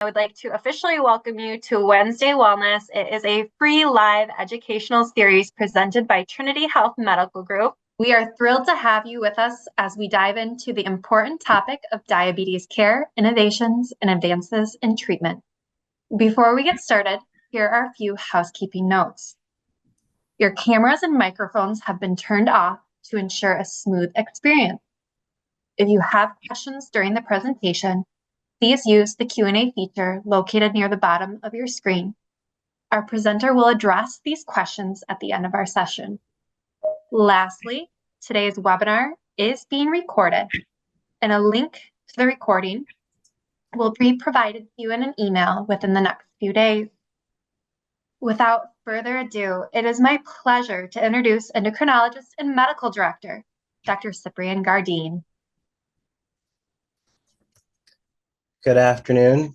I would like to officially welcome you to Wednesday Wellness. It is a free live educational series presented by Trinity Health Medical Group. We are thrilled to have you with us as we dive into the important topic of diabetes care, innovations, and advances in treatment. Before we get started, here are a few housekeeping notes. Your cameras and microphones have been turned off to ensure a smooth experience. If you have questions during the presentation, please use the Q&A feature located near the bottom of your screen. Our presenter will address these questions at the end of our session. Lastly, today's webinar is being recorded, and a link to the recording will be provided to you in an email within the next few days. Without further ado, it is my pleasure to introduce endocrinologist and medical director, Dr. Cyprian Gardine. Good afternoon.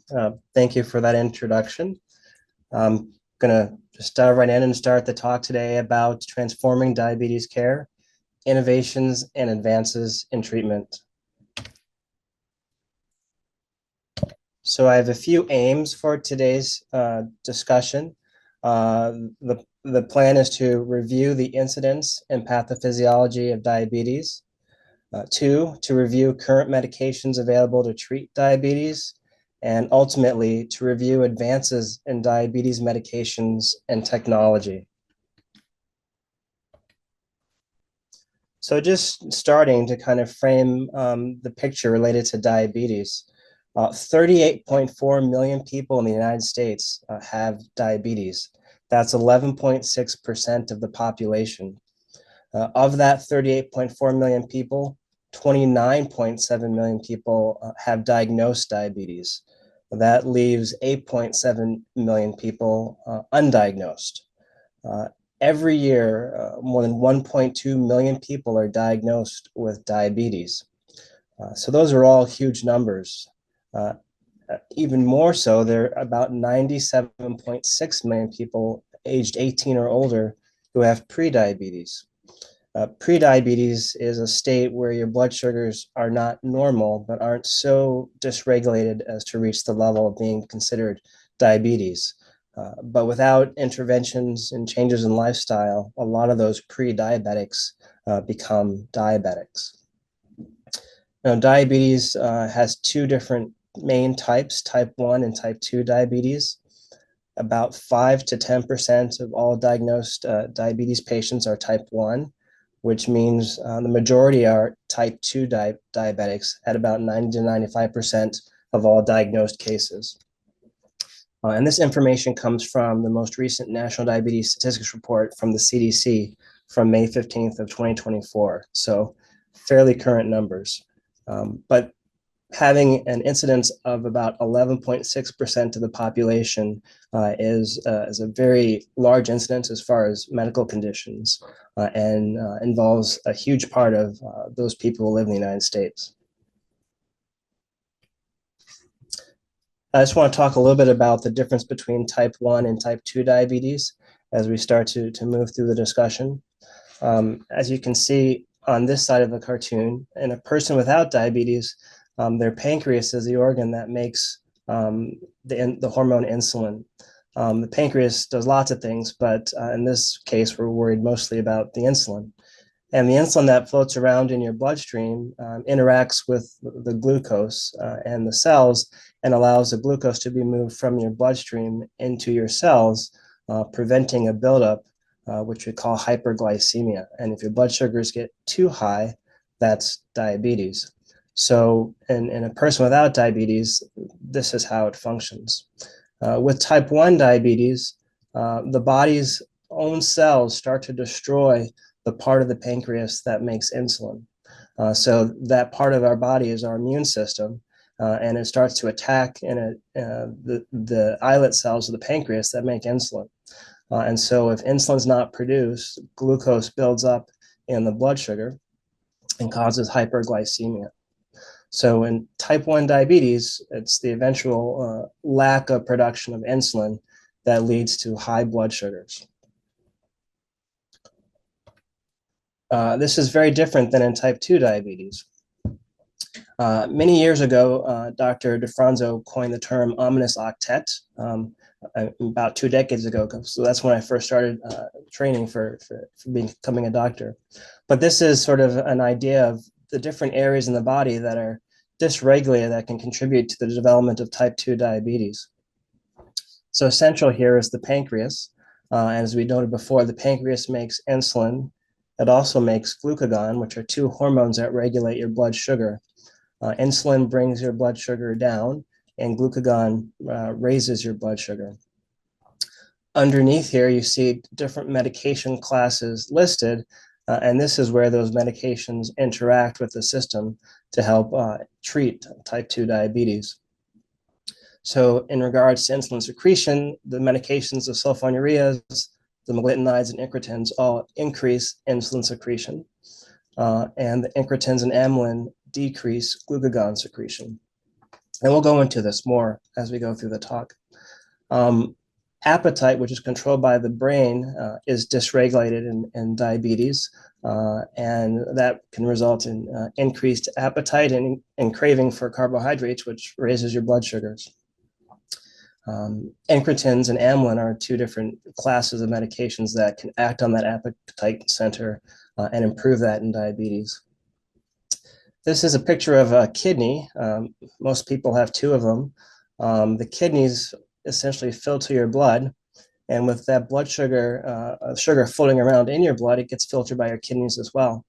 Thank you for that introduction. I'm going to just dive right in and start the talk today about transforming diabetes care, innovations, and advances in treatment. So I have a few aims for today's discussion. The plan is to review the incidence and pathophysiology of diabetes. 2, to review current medications available to treat diabetes, and ultimately to review advances in diabetes medications and technology. So just starting to kind of frame the picture related to diabetes, 38.4 million people in the United States have diabetes. That's 11.6% of the population. Of that 38.4 million people, 29.7 million people have diagnosed diabetes. That leaves 8.7 million people undiagnosed. Every year, more than 1.2 million people are diagnosed with diabetes. So those are all huge numbers. Even more so, there are about 97.6 million people aged 18 or older who have prediabetes. Prediabetes is a state where your blood sugars are not normal, but aren't so dysregulated as to reach the level of being considered diabetes. But without interventions and changes in lifestyle, a lot of those pre-diabetics become diabetics. Now, diabetes has two different main types, type 1 and type 2 diabetes. About 5 to 10% of all diagnosed diabetes patients are type 1, which means the majority are type 2 diabetics at about 90 to 95% of all diagnosed cases. And this information comes from the most recent National Diabetes Statistics Report from the CDC from May 15th of 2024. So fairly current numbers. But having an incidence of about 11.6% of the population is a very large incidence as far as medical conditions and involves a huge part of those people who live in the United States. I just want to talk a little bit about the difference between type 1 and type 2 diabetes as we start to move through the discussion. As you can see on this side of the cartoon, in a person without diabetes, their pancreas is the organ that makes the hormone insulin. The pancreas does lots of things, but in this case, we're worried mostly about the insulin. And the insulin that floats around in your bloodstream interacts with the glucose and the cells and allows the glucose to be moved from your bloodstream into your cells, preventing a buildup, which we call hyperglycemia. And if your blood sugars get too high, that's diabetes. So in a person without diabetes, this is how it functions. With type 1 diabetes, the body's own cells start to destroy the part of the pancreas that makes insulin. So that part of our body is our immune system, and it starts to attack the islet cells of the pancreas that make insulin. And so if insulin's not produced, glucose builds up in the blood sugar and causes hyperglycemia. So in type 1 diabetes, it's the eventual lack of production of insulin that leads to high blood sugars. This is very different than in type 2 diabetes. Many years ago, Dr. DeFranzo coined the term ominous octet about 2 decades ago. So that's when I first started training for becoming a doctor. But this is sort of an idea of the different areas in the body that are dysregulated that can contribute to the development of type 2 diabetes. So central here is the pancreas. As we noted before, the pancreas makes insulin. It also makes glucagon, which are two hormones that regulate your blood sugar. Insulin brings your blood sugar down, and glucagon raises your blood sugar. Underneath here, you see different medication classes listed, and this is where those medications interact with the system to help treat type 2 diabetes. So in regards to insulin secretion, the medications, the sulfonylureas, the meglitinides, and incretins all increase insulin secretion, and the incretins and amylin decrease glucagon secretion. And we'll go into this more as we go through the talk. Appetite, which is controlled by the brain, is dysregulated in diabetes, and that can result in increased appetite and craving for carbohydrates, which raises your blood sugars. Incretins and amylin are two different classes of medications that can act on that appetite center and improve that in diabetes. This is a picture of a kidney. Most people have two of them. The kidneys essentially filter your blood, and with that blood sugar, sugar floating around in your blood, it gets filtered by your kidneys as well.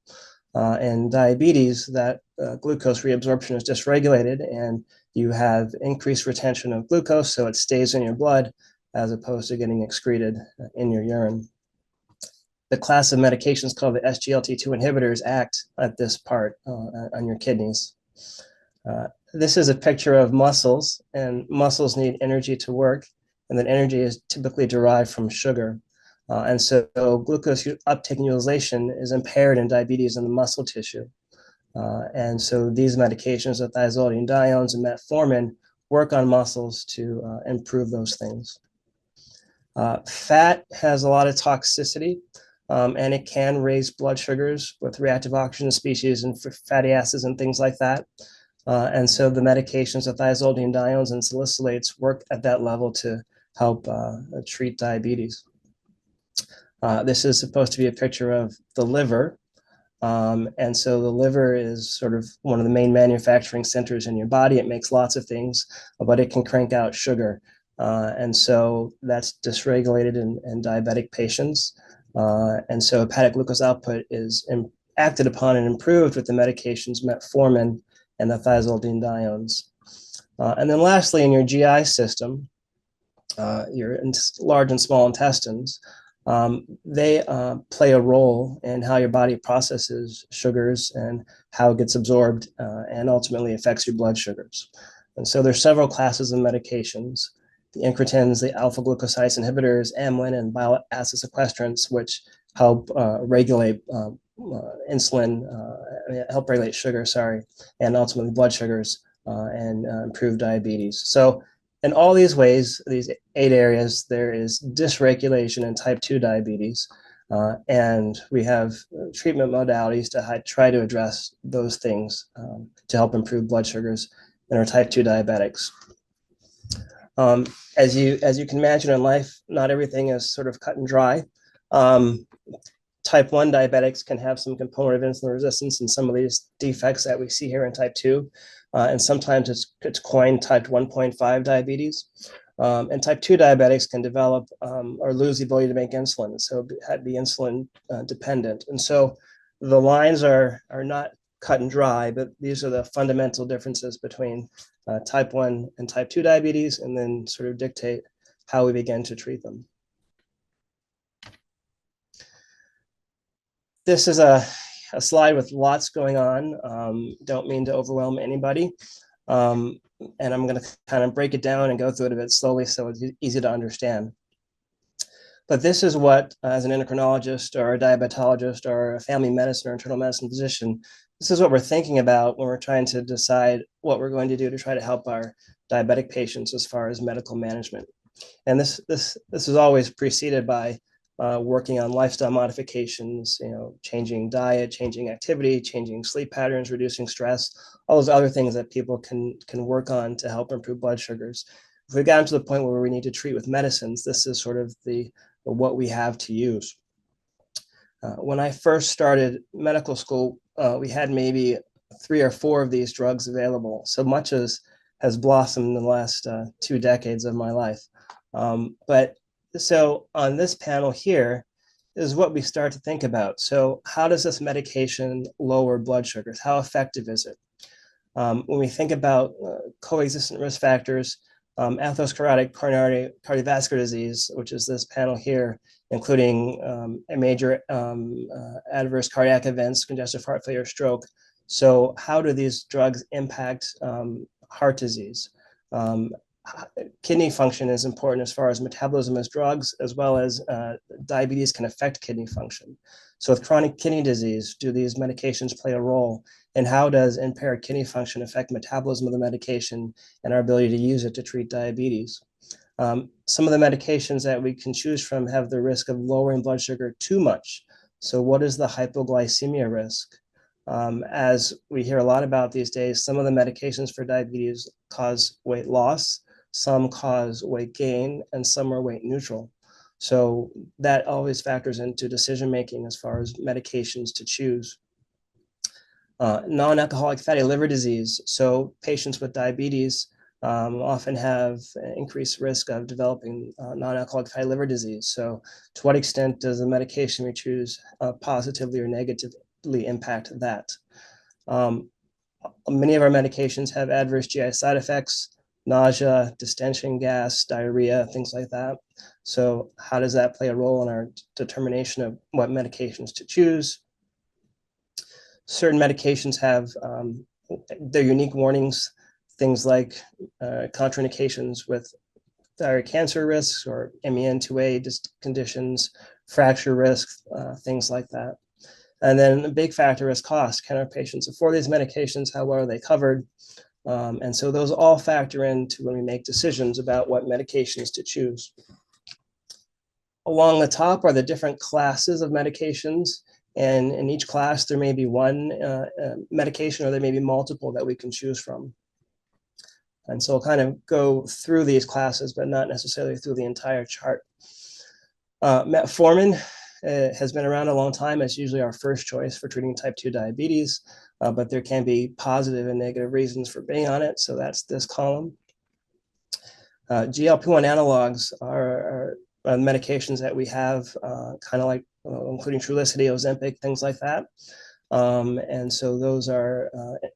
In diabetes, that glucose reabsorption is dysregulated, and you have increased retention of glucose, so it stays in your blood as opposed to getting excreted in your urine. The class of medications called the SGLT2 inhibitors act at this part on your kidneys. This is a picture of muscles, and muscles need energy to work, and that energy is typically derived from sugar. And so glucose uptake and utilization is impaired in diabetes in the muscle tissue. And so these medications, the thiazolidines and metformin, work on muscles to improve those things. Fat has a lot of toxicity, and it can raise blood sugars with reactive oxygen species and fatty acids and things like that. And so the medications, the thiazolidines and salicylates, work at that level to help treat diabetes. This is supposed to be a picture of the liver. And so the liver is sort of one of the main manufacturing centers in your body. It makes lots of things, but it can crank out sugar. And so that's dysregulated in diabetic patients. And so hepatic glucose output is acted upon and improved with the medications metformin and the thiazolidines. And then lastly, in your GI system, your large and small intestines, they play a role in how your body processes sugars and how it gets absorbed and ultimately affects your blood sugars. And so there's several classes of medications: the incretins, the alpha glucoside inhibitors, amylin, and bile acid sequestrants, which help regulate insulin, help regulate sugar, and ultimately blood sugars and improve diabetes. So in all these ways, these 8 areas, there is dysregulation in type 2 diabetes, and we have treatment modalities to try to address those things to help improve blood sugars in our type 2 diabetics. As you can imagine in life, not everything is sort of cut and dry. Type 1 diabetics can have some component of insulin resistance and some of these defects that we see here in type 2. And sometimes it's coined type 1.5 diabetes. And type 2 diabetics can develop or lose the ability to make insulin, so be insulin dependent. And so the lines are not cut and dry, but these are the fundamental differences between type 1 and type 2 diabetes, and then sort of dictate how we begin to treat them. This is a slide with lots going on. Don't mean to overwhelm anybody. And I'm going to kind of break it down and go through it a bit slowly so it's easy to understand. But this is what, as an endocrinologist or a diabetologist or a family medicine or internal medicine physician, this is what we're thinking about when we're trying to decide what we're going to do to try to help our diabetic patients as far as medical management. And this is always preceded by working on lifestyle modifications, changing diet, changing activity, changing sleep patterns, reducing stress, all those other things that people can work on to help improve blood sugars. If we've gotten to the point where we need to treat with medicines, this is sort of what we have to use. When I first started medical school, we had maybe 3 or 4 of these drugs available. So much has blossomed in the last 2 decades of my life. But so on this panel here is what we start to think about. So how does this medication lower blood sugars? How effective is it? When we think about coexistent risk factors, atherosclerotic coronary cardiovascular disease, which is this panel here, including a major adverse cardiac events, congestive heart failure, stroke. So how do these drugs impact heart disease? Kidney function is important as far as metabolism as drugs, as well as diabetes can affect kidney function. So with chronic kidney disease, do these medications play a role? And how does impaired kidney function affect metabolism of the medication and our ability to use it to treat diabetes? Some of the medications that we can choose from have the risk of lowering blood sugar too much. So what is the hypoglycemia risk? As we hear a lot about these days, some of the medications for diabetes cause weight loss, some cause weight gain, and some are weight neutral. So that always factors into decision making as far as medications to choose. Non-alcoholic fatty liver disease. So patients with diabetes often have increased risk of developing non-alcoholic fatty liver disease. So to what extent does the medication we choose positively or negatively impact that? Many of our medications have adverse GI side effects, nausea, distension, gas, diarrhea, things like that. So how does that play a role in our determination of what medications to choose? Certain medications have their unique warnings, things like contraindications with thyroid cancer risks or MEN2A conditions, fracture risk, things like that. And then a big factor is cost. Can our patients afford these medications? How well are they covered? And so those all factor into when we make decisions about what medications to choose. Along the top are the different classes of medications. And in each class, there may be one medication or there may be multiple that we can choose from. And so I'll kind of go through these classes, but not necessarily through the entire chart. Metformin has been around a long time. It's usually our first choice for treating type 2 diabetes, but there can be positive and negative reasons for being on it. So that's this column. GLP-1 analogs are medications that we have, kind of like, including Trulicity, Ozempic, things like that. And so those are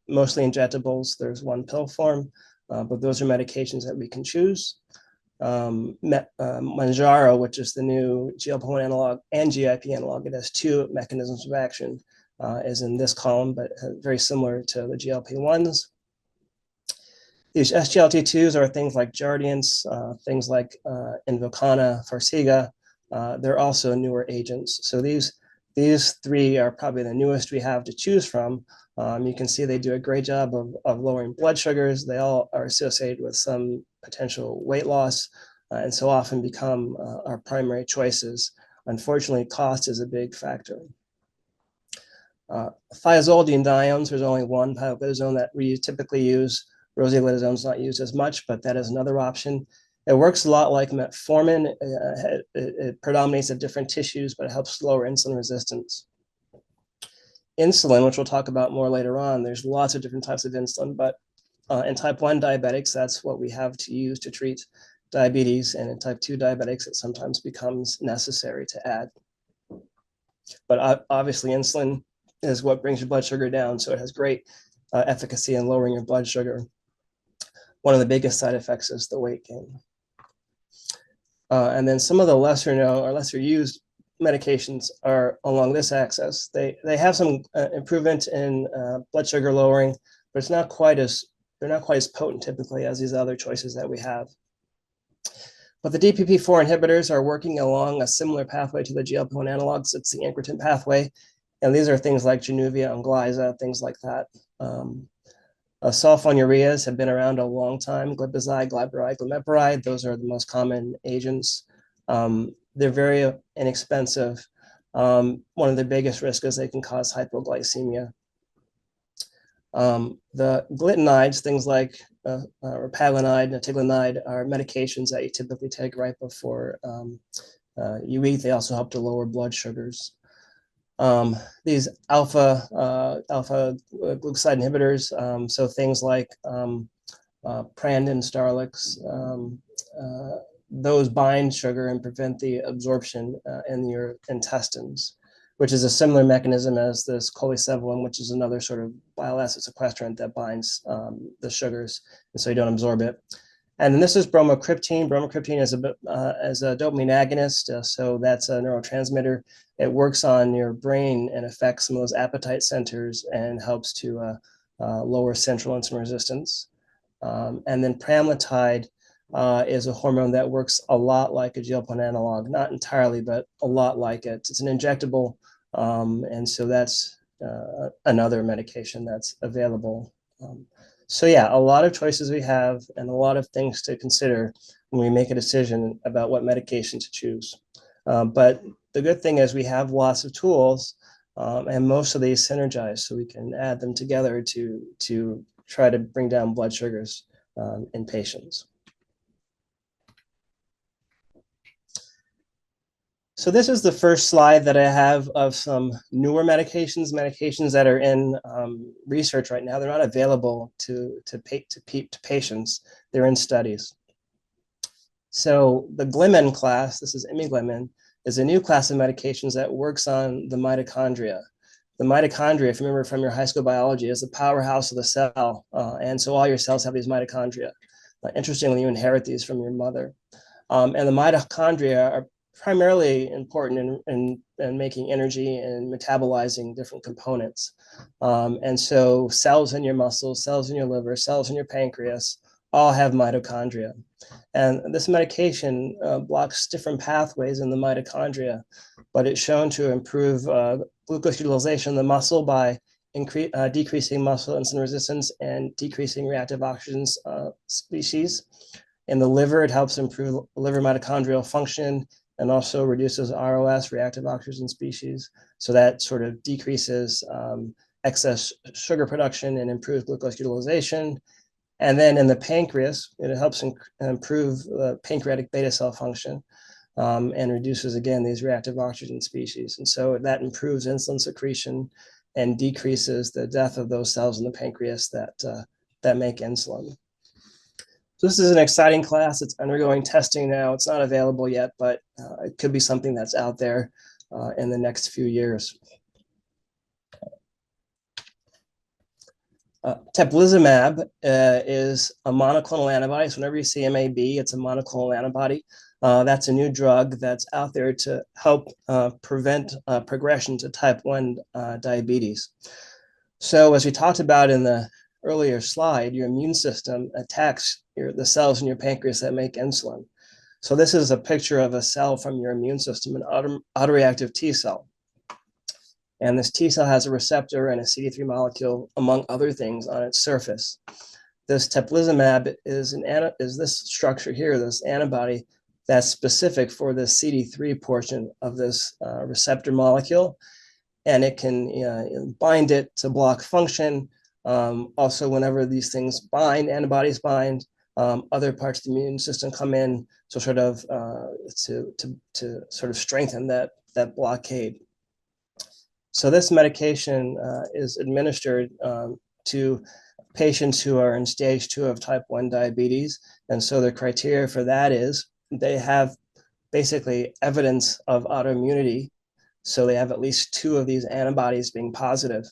mostly injectables. There's one pill form, but those are medications that we can choose. Manjaro, which is the new GLP-1 analog and GIP analog, it has 2 mechanisms of action, is in this column, but very similar to the GLP-1s. These SGLT2s are things like Jardiance, things like Invokana, Farxiga. They're also newer agents. So these 3 are probably the newest we have to choose from. You can see they do a great job of lowering blood sugars. They all are associated with some potential weight loss, and so often become our primary choices. Unfortunately, cost is a big factor. Thiazolidinediones, there's only one pioglitazone that we typically use. Rosiglitazone is not used as much, but that is another option. It works a lot like metformin. It predominates at different tissues, but it helps lower insulin resistance. Insulin, which we'll talk about more later on, there's lots of different types of insulin, but in type 1 diabetics, that's what we have to use to treat diabetes. And in type 2 diabetics, it sometimes becomes necessary to add. But obviously, insulin is what brings your blood sugar down. So it has great efficacy in lowering your blood sugar. One of the biggest side effects is the weight gain. And then some of the lesser known or lesser used medications are along this axis. They have some improvement in blood sugar lowering, but they're not quite as potent typically as these other choices that we have. But the DPP-4 inhibitors are working along a similar pathway to the GLP-1 analogs. It's the incretin pathway. And these are things like Januvia, Onglyza, things like that. Sulfonylureas have been around a long time. Glipizide, glyburide, glimepiride, those are the most common agents. They're very inexpensive. One of the biggest risks is they can cause hypoglycemia. The glutenides, things like repalenide, natiglenide, are medications that you typically take right before you eat. They also help to lower blood sugars. These alpha glucoside inhibitors, so things like Prandin, Starlix, those bind sugar and prevent the absorption in your intestines, which is a similar mechanism as this cholecystolin, which is another sort of bile acid sequestrant that binds the sugars, and so you don't absorb it. And then this is bromocriptine. Bromocriptine is a dopamine agonist, so that's a neurotransmitter. It works on your brain and affects some of those appetite centers and helps to lower central insulin resistance. And then pramlintide is a hormone that works a lot like a GLP-1 analog, not entirely, but a lot like it. It's an injectable, and so that's another medication that's available. So yeah, a lot of choices we have and a lot of things to consider when we make a decision about what medication to choose. But the good thing is we have lots of tools, and most of these synergize, so we can add them together to try to bring down blood sugars in patients. So this is the first slide that I have of some newer medications that are in research right now. They're not available to patients. They're in studies. So the Glimin class, this is imiglimin, is a new class of medications that works on the mitochondria. The mitochondria, if you remember from your high school biology, is the powerhouse of the cell. And so all your cells have these mitochondria. Interestingly, you inherit these from your mother. And the mitochondria are primarily important in making energy and metabolizing different components. And so cells in your muscles, cells in your liver, cells in your pancreas all have mitochondria. And this medication blocks different pathways in the mitochondria, but it's shown to improve glucose utilization in the muscle by decreasing muscle insulin resistance and decreasing reactive oxygen species. In the liver, it helps improve liver mitochondrial function and also reduces ROS, reactive oxygen species. So that sort of decreases excess sugar production and improves glucose utilization. And then in the pancreas, it helps improve pancreatic beta cell function and reduces, again, these reactive oxygen species. And so that improves insulin secretion and decreases the death of those cells in the pancreas that make insulin. So this is an exciting class. It's undergoing testing now. It's not available yet, but it could be something that's out there in the next few years. Teplizumab is a monoclonal antibody. So whenever you see MAB, it's a monoclonal antibody. That's a new drug that's out there to help prevent progression to type 1 diabetes. So as we talked about in the earlier slide, your immune system attacks the cells in your pancreas that make insulin. So this is a picture of a cell from your immune system, an autoreactive T cell. And this T cell has a receptor and a CD3 molecule, among other things, on its surface. This teplizumab is this structure here, this antibody that's specific for the CD3 portion of this receptor molecule. And it can bind it to block function. Also, whenever these things bind, antibodies bind, other parts of the immune system come in, so sort of to sort of strengthen that blockade. So this medication is administered to patients who are in stage 2 of type 1 diabetes. And so the criteria for that is they have basically evidence of autoimmunity. So they have at least 2 of these antibodies being positive.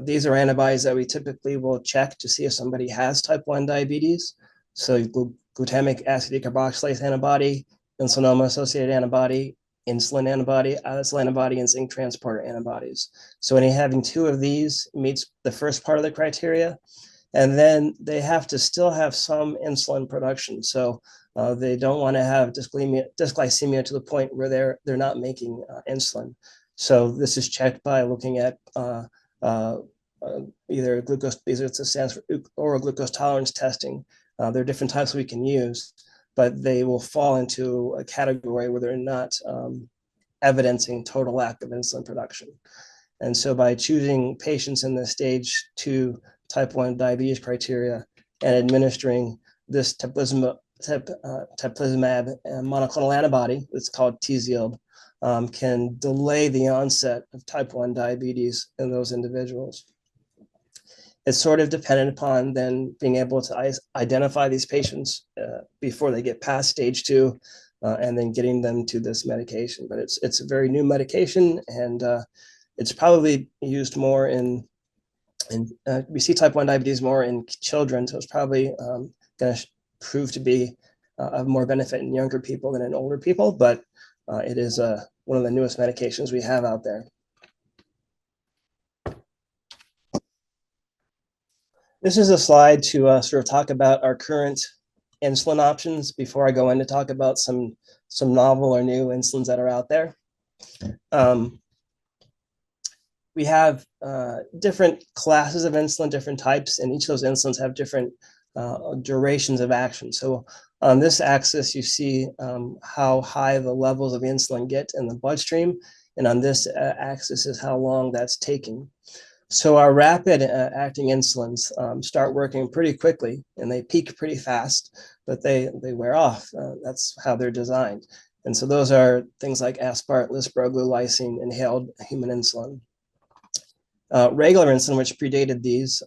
These are antibodies that we typically will check to see if somebody has type 1 diabetes. So glutamic acid decarboxylase antibody, insulinoma-associated antibody, insulin antibody, islet antibody, and zinc transporter antibodies. So when you're having 2 of these, meets the first part of the criteria. And then they have to still have some insulin production. So they don't want to have dysglycemia to the point where they're not making insulin. So this is checked by looking at either glucose, it stands for oral glucose tolerance testing. There are different types we can use. but they will fall into a category where they're not evidencing total lack of insulin production. And so by choosing patients in the stage 2 type 1 diabetes criteria and administering this teplizumab monoclonal antibody, it's called TZIELD, can delay the onset of type 1 diabetes in those individuals. It's sort of dependent upon then being able to identify these patients before they get past stage 2 and then getting them to this medication. But it's a very new medication, and it's probably used more we see type 1 diabetes more in children, so it's probably going to prove to be of more benefit in younger people than in older people, but it is one of the newest medications we have out there. This is a slide to sort of talk about our current insulin options before I go in to talk about some novel or new insulins that are out there. We have different classes of insulin, different types, and each of those insulins have different durations of action. So on this axis, you see how high the levels of insulin get in the bloodstream, and on this axis is how long that's taking. So our rapid acting insulins start working pretty quickly, and they peak pretty fast, but they wear off. That's how they're designed. And so those are things like aspart, lispro, glulisine, inhaled human insulin. Regular insulin, which predated these,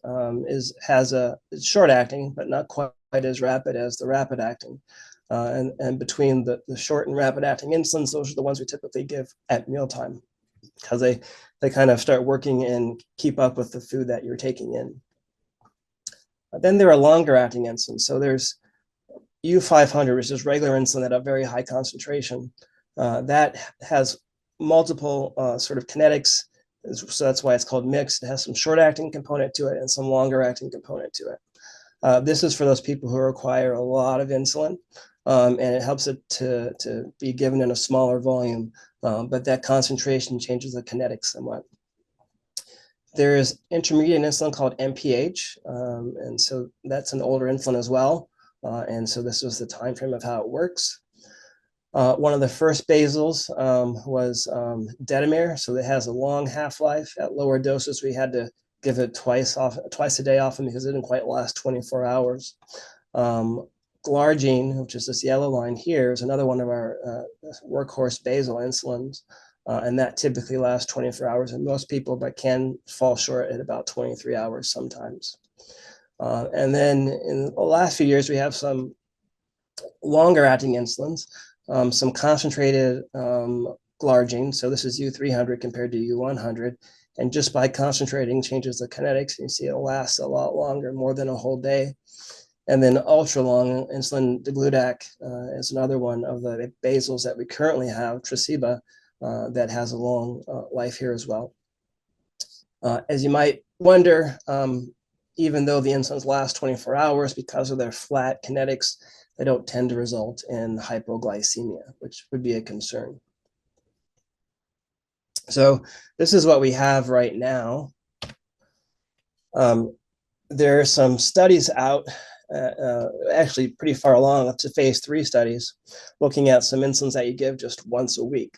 has it's short acting, but not quite as rapid as the rapid acting. And between the short and rapid acting insulins, those are the ones we typically give at mealtime, because they kind of start working and keep up with the food that you're taking in. Then there are longer acting insulins. So there's U500, which is regular insulin at a very high concentration. That has multiple sort of kinetics. So that's why it's called mixed. It has some short acting component to it and some longer acting component to it. This is for those people who require a lot of insulin, and it helps it to be given in a smaller volume, but that concentration changes the kinetics somewhat. There is intermediate insulin called MPH, and so that's an older insulin as well, and so this was the time frame of how it works. One of the first basals was Detamir, so it has a long half-life. At lower doses, we had to give it twice a day often because it didn't quite last 24 hours. Glargine, which is this yellow line here, is another one of our workhorse basal insulins, and that typically lasts 24 hours in most people, but can fall short at about 23 hours sometimes. And then in the last few years, we have some longer acting insulins, some concentrated glargine. So this is U300 compared to U100. And just by concentrating changes the kinetics, you see it lasts a lot longer, more than a whole day. And then ultra long insulin degludec is another one of the basals that we currently have, Tresiba, that has a long life here as well. As you might wonder, even though the insulins last 24 hours, because of their flat kinetics, they don't tend to result in hypoglycemia, which would be a concern. So this is what we have right now. There are some studies out, actually pretty far along, up to phase 3 studies, looking at some insulins that you give just once a week.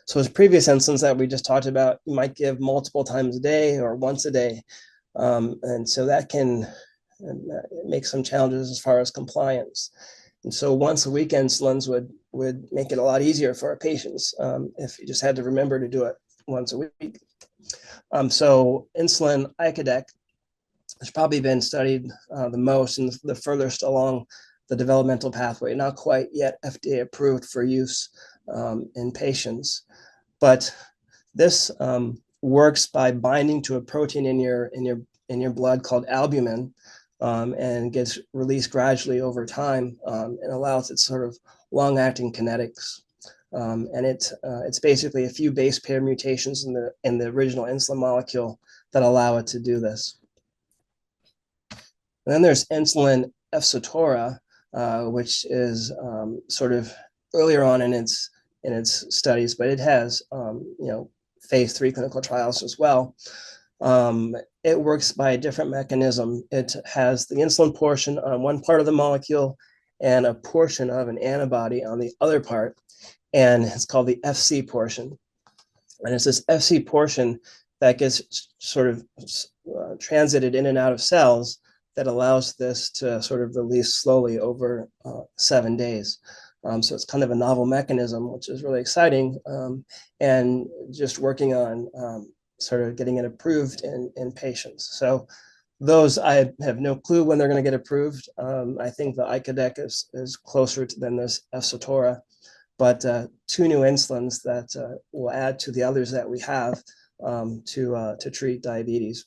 So as previous insulins that we just talked about, you might give multiple times a day or once a day. And so that can make some challenges as far as compliance. And so once a week insulins would make it a lot easier for our patients if you just had to remember to do it once a week. So insulin icodec has probably been studied the most and the furthest along the developmental pathway, not quite yet FDA approved for use in patients. But this works by binding to a protein in your blood called albumin, and gets released gradually over time, and allows its sort of long-acting kinetics. And it's basically a few base pair mutations in the original insulin molecule that allow it to do this. And then there's insulin efsitora, which is sort of earlier on in its studies, but it has phase 3 clinical trials as well. It works by a different mechanism. It has the insulin portion on one part of the molecule and a portion of an antibody on the other part, and it's called the FC portion. And it's this FC portion that gets sort of transited in and out of cells that allows this to sort of release slowly over 7 days. So it's kind of a novel mechanism, which is really exciting, and just working on sort of getting it approved in patients. So those, I have no clue when they're going to get approved. I think the Icodec is closer than this Efsitora, but 2 new insulins that will add to the others that we have to treat diabetes.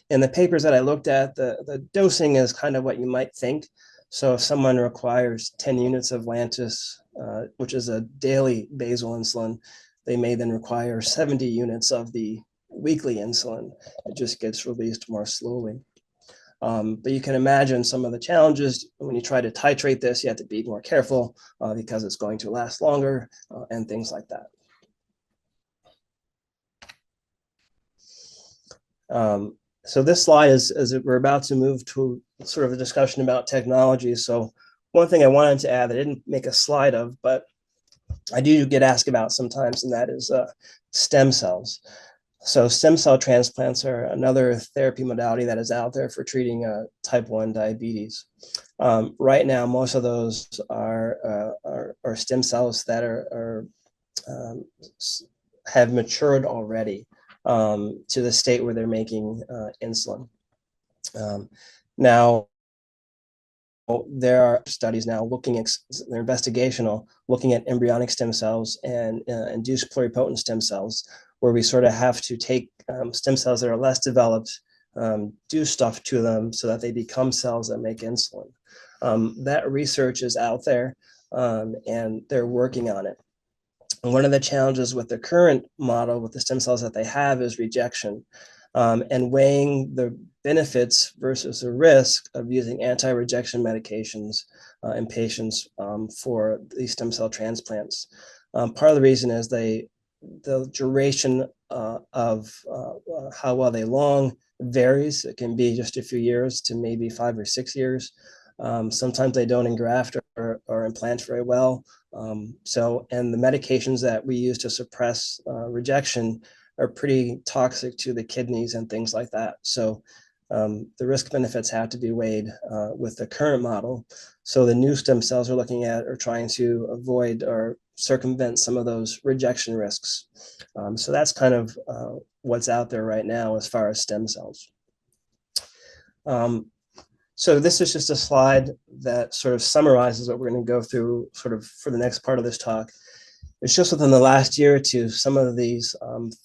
In the papers that I looked at, the dosing is kind of what you might think. So if someone requires 10 units of Lantus, which is a daily basal insulin, they may then require 70 units of the weekly insulin. It just gets released more slowly. But you can imagine some of the challenges when you try to titrate this. You have to be more careful because it's going to last longer and things like that. So this slide is we're about to move to sort of a discussion about technology. So one thing I wanted to add that I didn't make a slide of, but I do get asked about sometimes, and that is stem cells. So stem cell transplants are another therapy modality that is out there for treating type 1 diabetes. Right now, most of those are stem cells that have matured already to the state where they're making insulin. Now, there are studies now they're investigational, looking at embryonic stem cells and induced pluripotent stem cells, where we sort of have to take stem cells that are less developed, do stuff to them so that they become cells that make insulin. That research is out there, and they're working on it. And one of the challenges with the current model with the stem cells that they have is rejection, and weighing the benefits versus the risk of using anti-rejection medications in patients for these stem cell transplants. Part of the reason is the duration of how well they long varies. It can be just a few years to maybe 5 or 6 years. Sometimes they don't engraft or implant very well. And the medications that we use to suppress rejection are pretty toxic to the kidneys and things like that. So the risk benefits have to be weighed with the current model. So the new stem cells we're looking at are trying to avoid or circumvent some of those rejection risks. So that's kind of what's out there right now as far as stem cells. So this is just a slide that sort of summarizes what we're going to go through sort of for the next part of this talk. It's just within the last year or two, some of these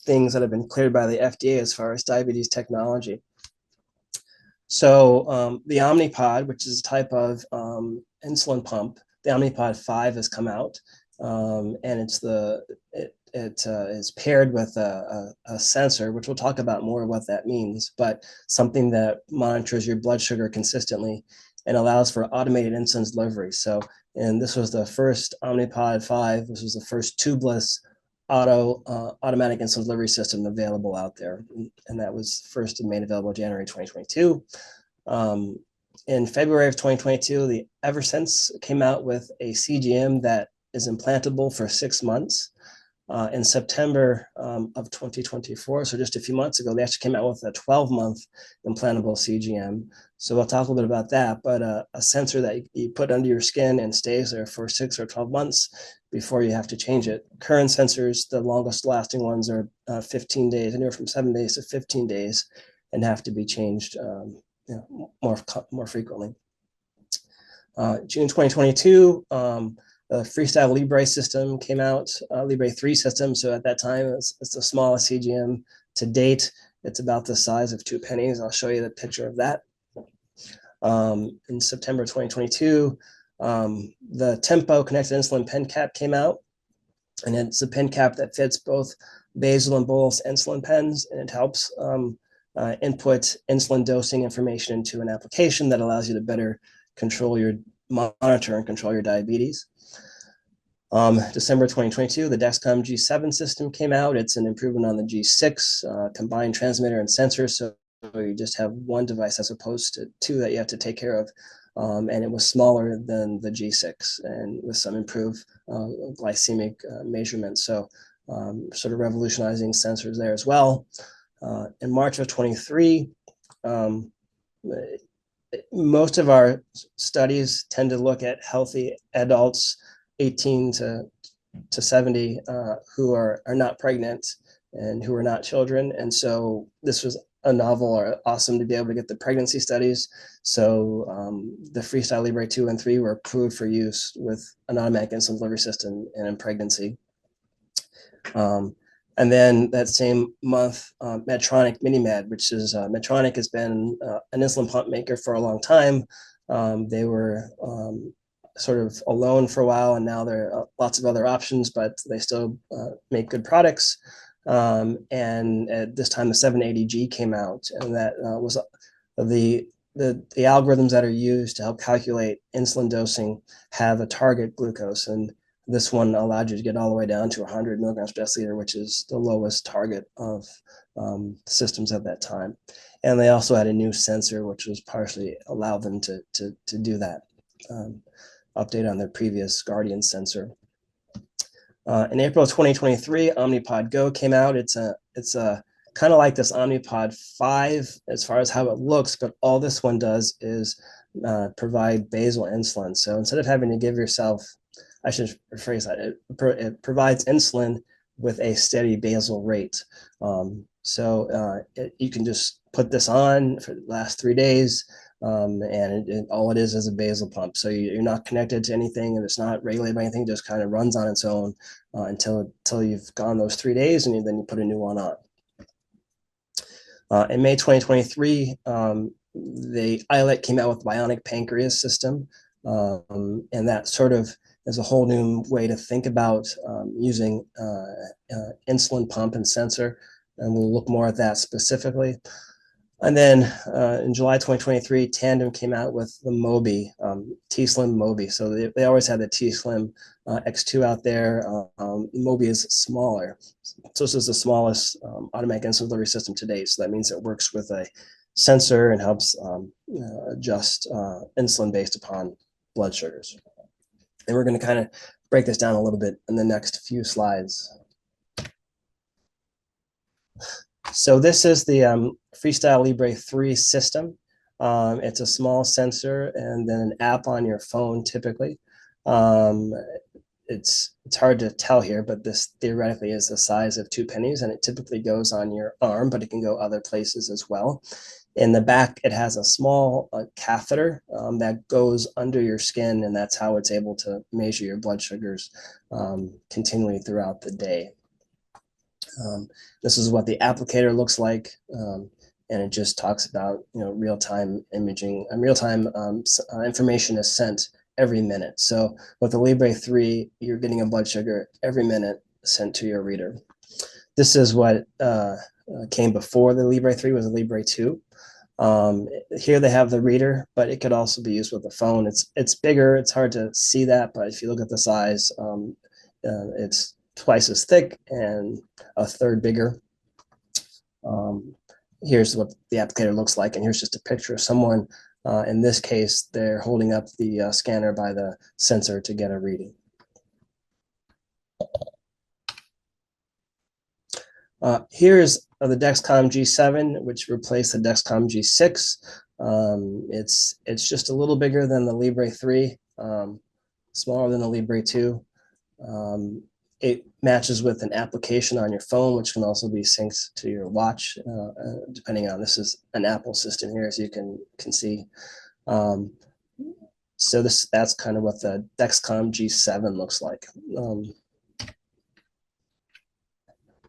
things that have been cleared by the FDA as far as diabetes technology. So the Omnipod, which is a type of insulin pump, the Omnipod 5 has come out, and it is paired with a sensor, which we'll talk about more what that means, but something that monitors your blood sugar consistently and allows for automated insulin delivery. So, and this was the first Omnipod 5. This was the first tubeless automatic insulin delivery system available out there. And that was first made available January 2022. In February of 2022, the Eversense came out with a CGM that is implantable for 6 months. In September of 2024, so just a few months ago, they actually came out with a 12-month implantable CGM. So we'll talk a little bit about that, but a sensor that you put under your skin and stays there for 6 or 12 months before you have to change it. Current sensors, the longest lasting ones are 15 days, anywhere from 7 days to 15 days, and have to be changed more frequently. June 2022, the Freestyle Libre system came out, Libre 3 system. So at that time, it's the smallest CGM to date. It's about the size of 2 pennies. I'll show you the picture of that. In September 2022, the Tempo connected insulin pen cap came out, and it's a pen cap that fits both basal and bolus insulin pens, and it helps input insulin dosing information into an application that allows you to better monitor and control your diabetes. December 2022, the Dexcom G7 system came out. It's an improvement on the G6 combined transmitter and sensor. So you just have one device as opposed to 2 that you have to take care of and it was smaller than the G6 and with some improved glycemic measurements. So sort of revolutionizing sensors there as well. In March of 23, most of our studies tend to look at healthy adults 18 to 70 who are not pregnant and who are not children. And so this was a novel or awesome to be able to get the pregnancy studies. So the Freestyle Libre 2 and 3 were approved for use with an automatic insulin delivery system and in pregnancy. And then that same month, Medtronic MiniMed, which is Medtronic has been an insulin pump maker for a long time. They were sort of alone for a while, and now there are lots of other options, but they still make good products. And at this time, the 780G came out, and that was the algorithms that are used to help calculate insulin dosing have a target glucose, and this one allowed you to get all the way down to 100 milligrams per deciliter, which is the lowest target of systems at that time. And they also had a new sensor, which was partially allowed them to do that, update on their previous Guardian sensor. In April of 2023, Omnipod Go came out. It's a kind of like this Omnipod 5 as far as how it looks, but all this one does is provide basal insulin. So instead of having to give yourself, I should rephrase that, it provides insulin with a steady basal rate. You can just put this on for the last 3 days, and all it is a basal pump. So you're not connected to anything, and it's not regulated by anything. It just kind of runs on its own until you've gone those 3 days, and then you put a new one on. In May 2023, the iLet came out with Bionic Pancreas system, and that sort of is a whole new way to think about using insulin pump and sensor, and we'll look more at that specifically. And then in July 2023, Tandem came out with the Mobi, T-Slim Mobi. So they always had the T-Slim X2 out there. Mobi is smaller. So this is the smallest automatic insulin delivery system to date. So that means it works with a sensor and helps adjust insulin based upon blood sugars. And we're going to kind of break this down a little bit in the next few slides. So this is the Freestyle Libre 3 system. It's a small sensor and then an app on your phone typically. It's hard to tell here, but this theoretically is the size of 2 pennies, and it typically goes on your arm, but it can go other places as well. In the back, it has a small catheter that goes under your skin, and that's how it's able to measure your blood sugars continually throughout the day. This is what the applicator looks like, and it just talks about real-time imaging and real-time information is sent every minute. So with the Libre 3, you're getting a blood sugar every minute sent to your reader. This is what came before the Libre 3 was the Libre 2. Here they have the reader, but it could also be used with a phone. It's bigger. It's hard to see that, but if you look at the size, it's twice as thick and a third bigger. Here's what the applicator looks like, and here's just a picture of someone. In this case, they're holding up the scanner by the sensor to get a reading. Here's the Dexcom G7, which replaced the Dexcom G6. It's just a little bigger than the Libre 3, smaller than the Libre 2. It matches with an application on your phone, which can also be synced to your watch, depending on, this is an Apple system here, as you can see. So that's kind of what the Dexcom G7 looks like.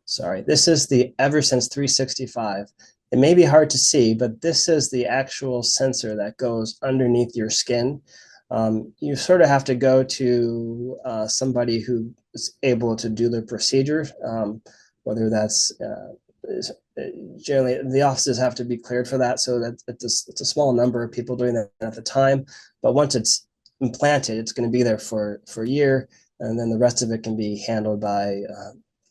Sorry, this is the Eversense 365. It may be hard to see, but this is the actual sensor that goes underneath your skin. You sort of have to go to somebody who is able to do the procedure, whether that's generally the offices have to be cleared for that, so that it's a small number of people doing that at the time. But once it's implanted, it's going to be there for a year, and then the rest of it can be handled by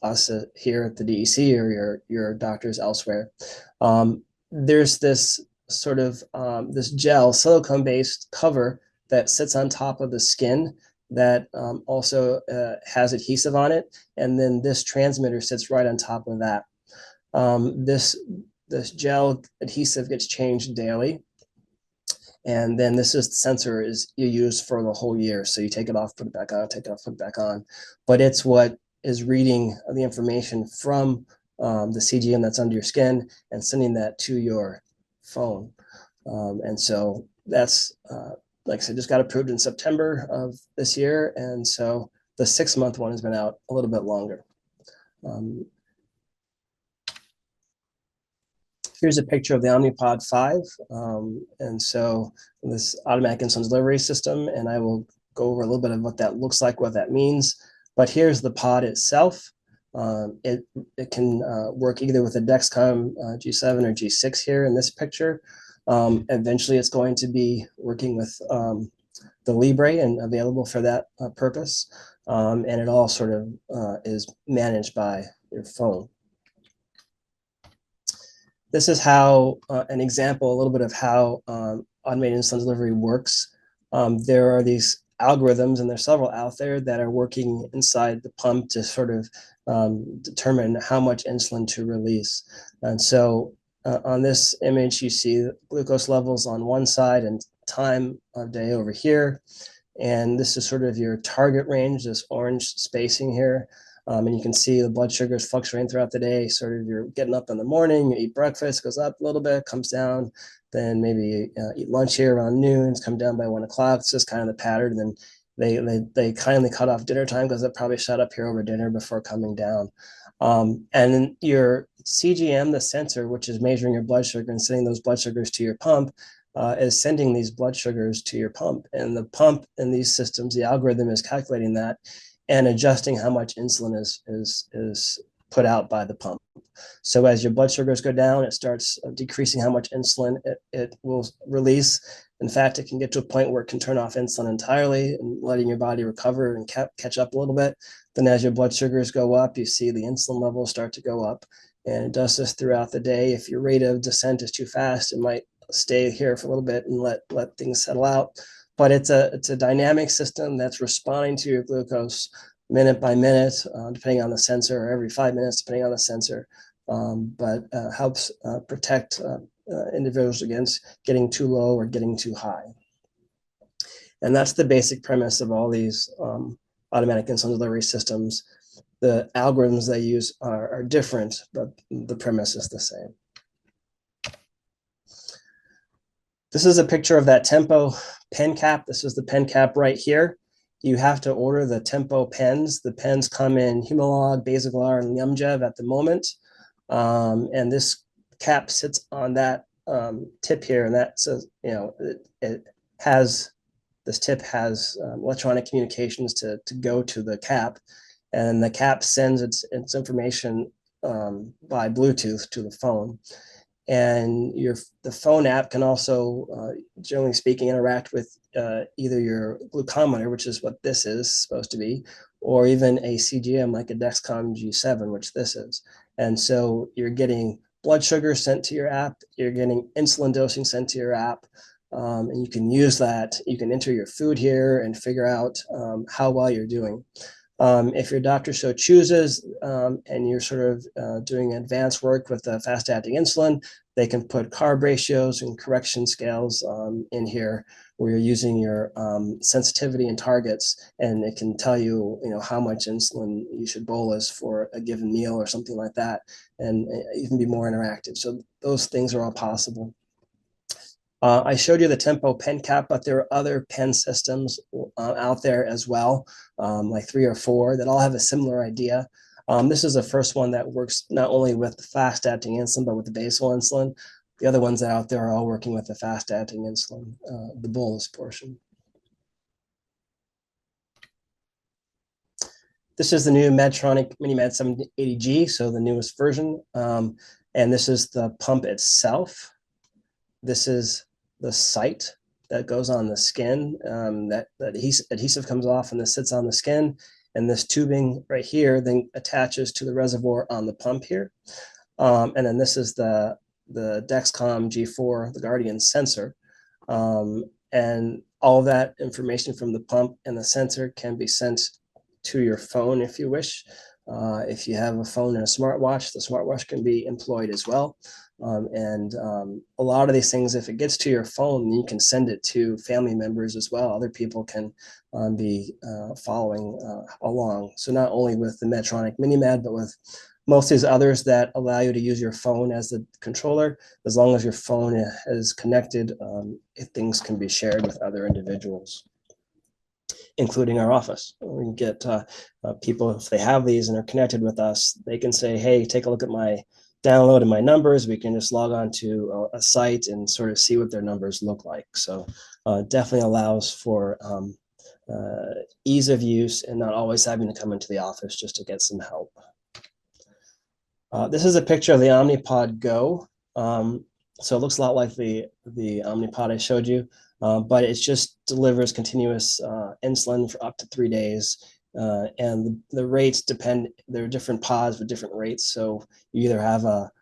us here at the DEC or your doctors elsewhere. There's this sort of this gel, silicone-based cover that sits on top of the skin that also has adhesive on it. And then this transmitter sits right on top of that. This gel adhesive gets changed daily. And then this is the sensor is you use for the whole year. So you take it off, put it back on, take it off, put it back on. But it's what is reading the information from the CGM that's under your skin and sending that to your phone. And so that's, like I said, just got approved in September of this year. And so the 6-month one has been out a little bit longer. Here's a picture of the Omnipod 5. And so this automatic insulin delivery system, and I will go over a little bit of what that looks like, what that means. But here's the pod itself. It can work either with a Dexcom G7 or G6 here in this picture. Eventually, it's going to be working with the Libre and available for that purpose. And it all sort of is managed by your phone. This is how an example, a little bit of how automated insulin delivery works. There are these algorithms, and there's several out there that are working inside the pump to sort of determine how much insulin to release. And so on this image, you see glucose levels on one side and time of day over here. And this is sort of your target range, this orange spacing here. And you can see the blood sugars fluctuating throughout the day. Sort of you're getting up in the morning, you eat breakfast, goes up a little bit, comes down, then maybe eat lunch here around noon, it's come down by 1 o'clock. It's just kind of the pattern. And then they kindly cut off dinner time because it probably shot up here over dinner before coming down. And then your CGM, the sensor, which is measuring your blood sugar and sending those blood sugars to your pump, is sending these blood sugars to your pump. And the pump in these systems, the algorithm is calculating that and adjusting how much insulin is put out by the pump. So as your blood sugars go down, it starts decreasing how much insulin it will release. In fact, it can get to a point where it can turn off insulin entirely and letting your body recover and catch up a little bit. Then as your blood sugars go up, you see the insulin levels start to go up. And it does this throughout the day. If your rate of descent is too fast, it might stay here for a little bit and let things settle out. But it's a dynamic system that's responding to your glucose minute by minute, depending on the sensor, or every 5 minutes, depending on the sensor, but helps protect individuals against getting too low or getting too high. And that's the basic premise of all these automatic insulin delivery systems. The algorithms they use are different, but the premise is the same. This is a picture of that Tempo pen cap. This is the pen cap right here. You have to order the Tempo pens. The pens come in Humalog, Basaglar, and Lyumjev at the moment. And this cap sits on that tip here, and that says, this tip has electronic communications to go to the cap, and the cap sends its information by Bluetooth to the phone. And the phone app can also, generally speaking, interact with either your glucometer, which is what this is supposed to be, or even a CGM like a Dexcom G7, which this is. And so you're getting blood sugar sent to your app, you're getting insulin dosing sent to your app, and you can use that. You can enter your food here and figure out how well you're doing. If your doctor so chooses, and you're sort of doing advanced work with the fast-acting insulin, they can put carb ratios and correction scales in here where you're using your sensitivity and targets, and it can tell you, how much insulin you should bolus for a given meal or something like that, and even be more interactive. So those things are all possible. I showed you the Tempo pen cap, but there are other pen systems out there as well, like 3 or 4 that all have a similar idea. This is the first one that works not only with the fast-acting insulin, but with the basal insulin. The other ones out there are all working with the fast-acting insulin, the bolus portion. This is the new Medtronic MiniMed 780G, so the newest version. And this is the pump itself. This is the site that goes on the skin. That adhesive comes off and this sits on the skin. And this tubing right here then attaches to the reservoir on the pump here. And then this is the the Dexcom G4, the Guardian sensor. And all of that information from the pump and the sensor can be sent to your phone if you wish. If you have a phone and a smartwatch, the smartwatch can be employed as well. A lot of these things, if it gets to your phone, you can send it to family members as well. Other people can be following along. So not only with the Medtronic MiniMed, but with most of these others that allow you to use your phone as the controller. As long as your phone is connected, things can be shared with other individuals, including our office. We can get people, if they have these and are connected with us, they can say, hey, take a look at my download and my numbers. We can just log on to a site and sort of see what their numbers look like. So definitely allows for ease of use and not always having to come into the office just to get some help. This is a picture of the Omnipod Go. So it looks a lot like the Omnipod I showed you, but it just delivers continuous insulin for up to 3 days. And the rates depend, there are different pods with different rates. So you either have a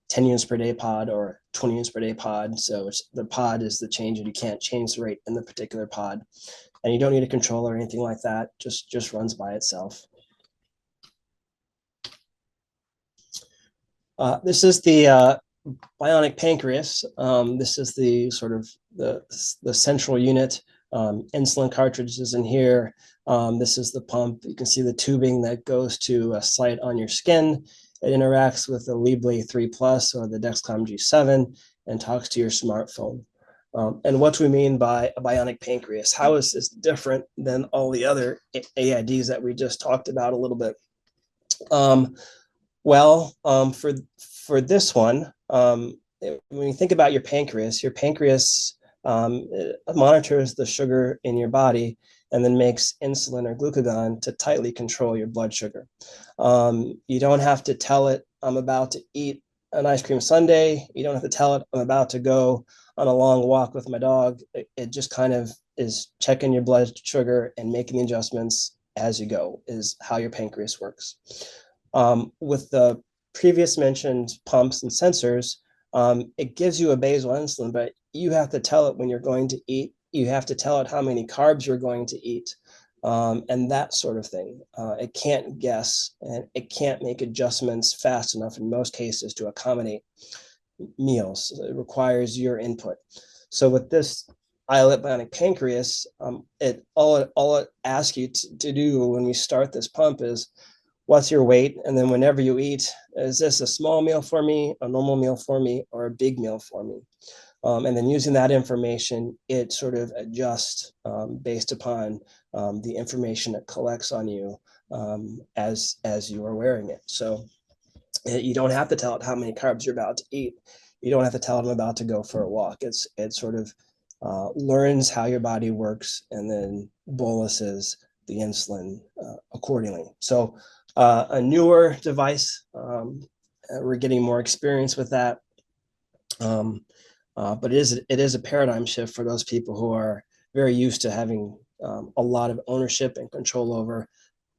10 units per day pod or 20 units per day pod. So the pod is the change, and you can't change the rate in the particular pod. And you don't need a controller or anything like that, just runs by itself. This is the bionic pancreas. This is the sort of the central unit. Insulin cartridges in here. This is the pump. You can see the tubing that goes to a site on your skin. It interacts with the Libre 3 Plus or the Dexcom G7 and talks to your smartphone. And what do we mean by a bionic pancreas? How is this different than all the other AIDs that we just talked about a little bit? For this one, when you think about your pancreas monitors the sugar in your body and then makes insulin or glucagon to tightly control your blood sugar. You don't have to tell it, I'm about to eat an ice cream sundae. You don't have to tell it, I'm about to go on a long walk with my dog. It just kind of is checking your blood sugar and making the adjustments as you go, is how your pancreas works. With the previous mentioned pumps and sensors, it gives you a basal insulin, but you have to tell it when you're going to eat. You have to tell it how many carbs you're going to eat, and that sort of thing. It can't guess, and it can't make adjustments fast enough in most cases to accommodate meals. It requires your input. So with this iLet bionic pancreas, all it asks you to do when we start this pump is, what's your weight? And then whenever you eat, is this a small meal for me, a normal meal for me, or a big meal for me? And then using that information, it sort of adjusts based upon the information it collects on you as you are wearing it. So you don't have to tell it how many carbs you're about to eat. You don't have to tell it I'm about to go for a walk. It sort of learns how your body works and then boluses the insulin accordingly. So a newer device, we're getting more experience with that. But it is a paradigm shift for those people who are very used to having a lot of ownership and control over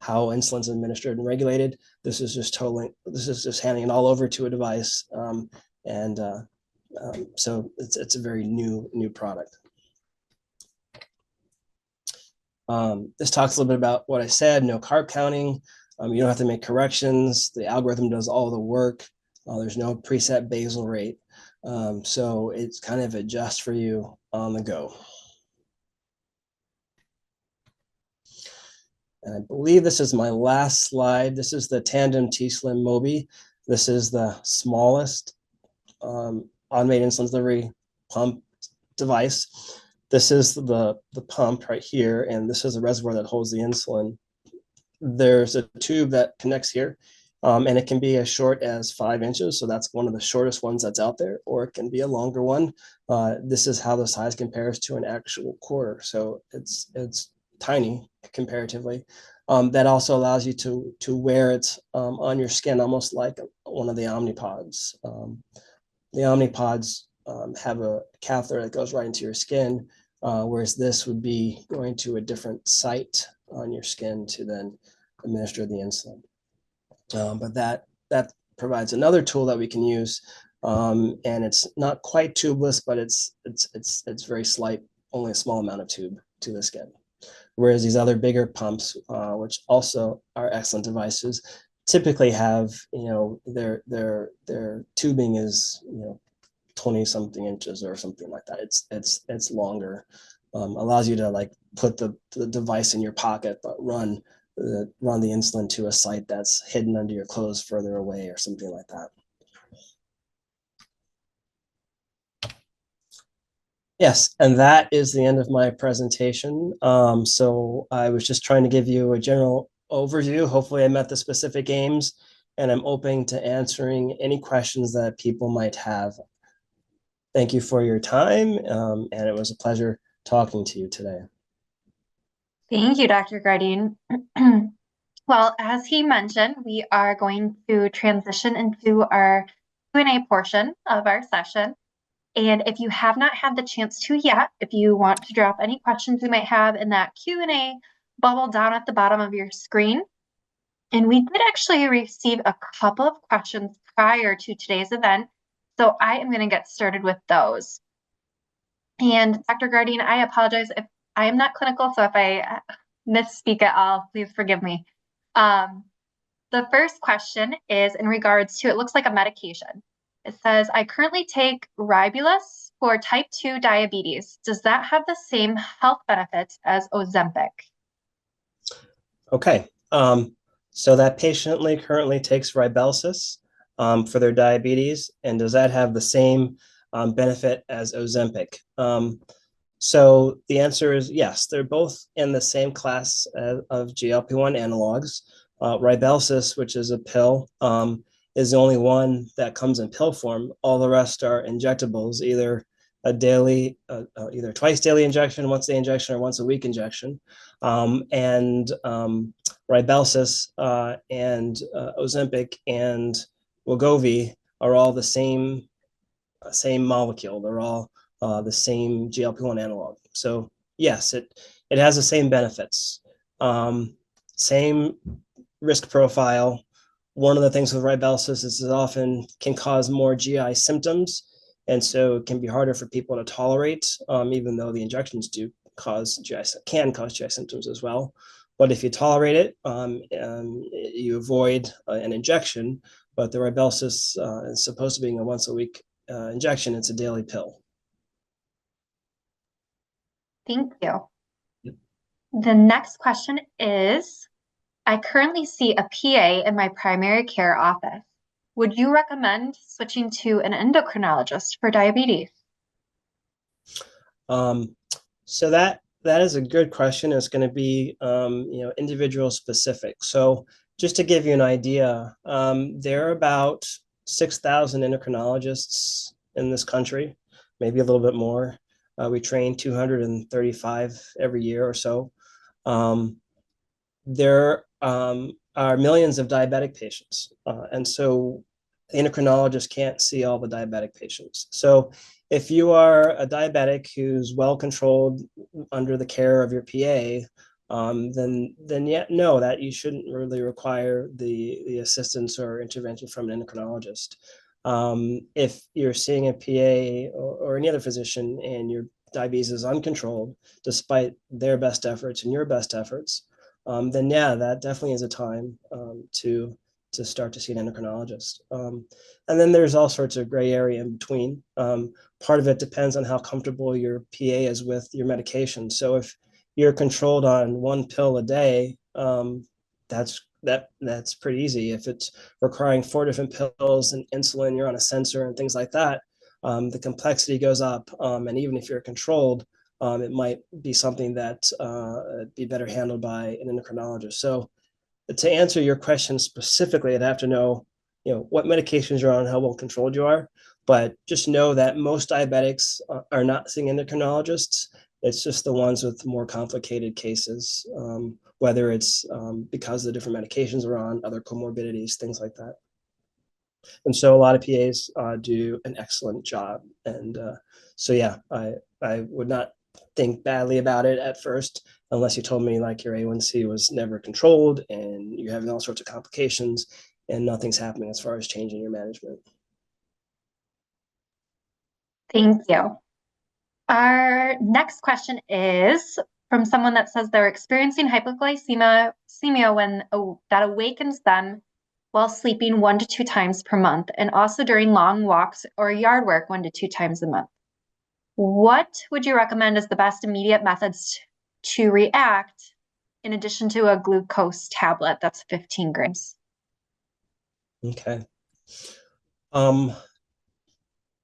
how insulin's administered and regulated. This is just handing it all over to a device. So it's a very new product. This talks a little bit about what I said, no carb counting. You don't have to make corrections. The algorithm does all the work. There's no preset basal rate. So it's kind of adjust for you on the go. And I believe this is my last slide. This is the Tandem T-Slim Mobi. This is the smallest automated insulin delivery pump device. This is the pump right here, and this is a reservoir that holds the insulin. There's a tube that connects here, and it can be as short as 5 inches. So that's one of the shortest ones that's out there, or it can be a longer one. This is how the size compares to an actual quarter. So it's tiny comparatively. That also allows you to wear it on your skin, almost like one of the Omnipods. The Omnipods have a catheter that goes right into your skin, whereas this would be going to a different site on your skin to then administer the insulin. But that provides another tool that we can use And it's not quite tubeless, but it's very slight, only a small amount of tube to the skin. Whereas these other bigger pumps, which also are excellent devices, typically have, their tubing is, 20 something inches or something like that. It's longer, allows you to like put the device in your pocket, but run the insulin to a site that's hidden under your clothes further away or something like that. Yes, and that is the end of my presentation. So I was just trying to give you a general overview. Hopefully I met the specific aims, and I'm open to answering any questions that people might have. Thank you for your time, and it was a pleasure talking to you today. Thank you, Dr. Gardine. Well, as he mentioned, we are going to transition into our Q&A portion of our session. And if you have not had the chance to yet, if you want to drop any questions you might have in that Q&A bubble down at the bottom of your screen. And we did actually receive a couple of questions prior to today's event, so I am going to get started with those. And Dr. Gardine, I apologize if I am not clinical, so if I misspeak at all, please forgive me. The first question is in regards to, it looks like a medication. It says, I currently take Ribulus for type 2 diabetes. Does that have the same health benefits as Ozempic? Okay, so that patient currently takes Ribelsis for their diabetes, and does that have the same benefit as Ozempic? So the answer is yes. They're both in the same class of GLP-1 analogs. Ribelsis, which is a pill, is the only one that comes in pill form. All the rest are injectables, either a daily, either twice daily injection, once day injection, or once a week injection. And Ribelsis and Ozempic and Wegovy are all the same molecule. They're all the same GLP-1 analog. So yes, it has the same benefits, same risk profile. One of the things with Ribelsis is it often can cause more GI symptoms, and so it can be harder for people to tolerate, even though the injections can cause GI symptoms as well. But if you tolerate it, you avoid an injection. But the Ribelsis is supposed to be a once a week injection. It's a daily pill. Thank you. Yep. The next question is, I currently see a PA in my primary care office. Would you recommend switching to an endocrinologist for diabetes? So that is a good question. It's going to be individual specific. So just to give you an idea, there are about 6,000 endocrinologists in this country, maybe a little bit more. We train 235 every year or so. There are millions of diabetic patients, and so the endocrinologist can't see all the diabetic patients. So if you are a diabetic who's well controlled under the care of your PA, then no, that you shouldn't really require the assistance or intervention from an endocrinologist. If you're seeing a PA or any other physician and your diabetes is uncontrolled, despite their best efforts and your best efforts, then yeah, that definitely is a time to start to see an endocrinologist. And then there's all sorts of gray area in between. Part of it depends on how comfortable your PA is with your medication. So if you're controlled on one pill a day, that's pretty easy. If it's requiring 4 different pills and insulin, you're on a sensor and things like that, the complexity goes up. And even if you're controlled, it might be something that be better handled by an endocrinologist. So to answer your question specifically, I'd have to know, what medications you're on, how well controlled you are. But just know that most diabetics are not seeing endocrinologists. It's just the ones with more complicated cases, whether it's because of the different medications we're on, other comorbidities, things like that. And so a lot of PAs do an excellent job. And so, yeah, I would not think badly about it at first, unless you told me like your A1C was never controlled and you're having all sorts of complications and nothing's happening as far as changing your management. Thank you. Our next question is from someone that says they're experiencing hypoglycemia when that awakens them while sleeping 1 to 2 times per month, and also during long walks or yard work 1 to 2 times a month. What would you recommend as the best immediate methods to react in addition to a glucose tablet that's 15 grams? Okay.